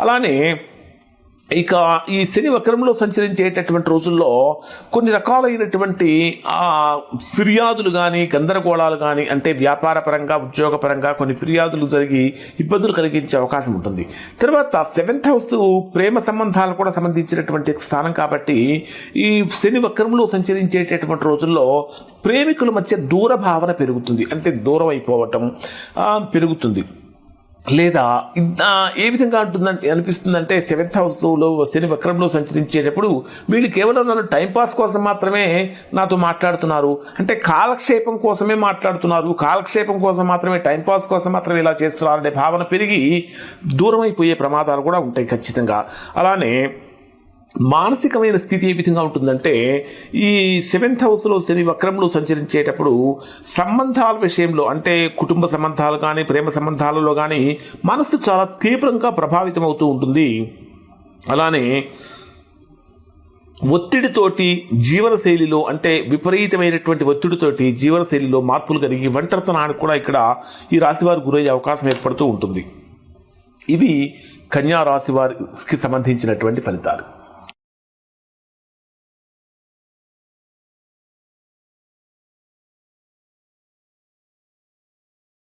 అలానే ఇక ఈ శని వక్రంలో సంచరించేటటువంటి రోజుల్లో కొన్ని రకాలైనటువంటి ఫిర్యాదులు కానీ గందరగోళాలు కానీ, అంటే వ్యాపారపరంగా ఉద్యోగపరంగా కొన్ని ఫిర్యాదులు జరిగి ఇబ్బందులు కలిగించే అవకాశం ఉంటుంది. తర్వాత 7th హౌస్ ప్రేమ సంబంధాలు కూడా సంబంధించినటువంటి స్థానం కాబట్టి ఈ శని వక్రంలో సంచరించేటటువంటి రోజుల్లో ప్రేమికుల మధ్య దూర భావన పెరుగుతుంది, అంటే దూరం అయిపోవటం పెరుగుతుంది. లేదా ఏ విధంగా అనిపిస్తుందంటే 7th హౌస్లో శని వక్రంలో సంచరించేటప్పుడు వీళ్ళు కేవలం నన్ను టైంపాస్ కోసం మాత్రమే నాతో మాట్లాడుతున్నారు, అంటే కాలక్షేపం కోసమే మాట్లాడుతున్నారు, కాలక్షేపం కోసం మాత్రమే, టైంపాస్ కోసం మాత్రమే ఇలా చేస్తున్నారు అనే భావన పెరిగి దూరం అయిపోయే ప్రమాదాలు కూడా ఉంటాయి ఖచ్చితంగా. అలానే మానసికమైన స్థితి ఏ విధంగా ఉంటుందంటే ఈ 7th హౌస్లో శని వక్రంలో సంచరించేటప్పుడు సంబంధాల విషయంలో, అంటే కుటుంబ సంబంధాలు కానీ ప్రేమ సంబంధాలలో కానీ మనసు చాలా తీవ్రంగా ప్రభావితం అవుతూ ఉంటుంది. అలానే ఒత్తిడితోటి జీవనశైలిలో, అంటే విపరీతమైనటువంటి ఒత్తిడితోటి జీవనశైలిలో మార్పులు కలిగి ఒంటరితనానికి కూడా ఇక్కడ ఈ రాశివారు గురయ్యే అవకాశం ఏర్పడుతూ ఉంటుంది. ఇవి కన్యా రాశి వారికి సంబంధించినటువంటి ఫలితాలు.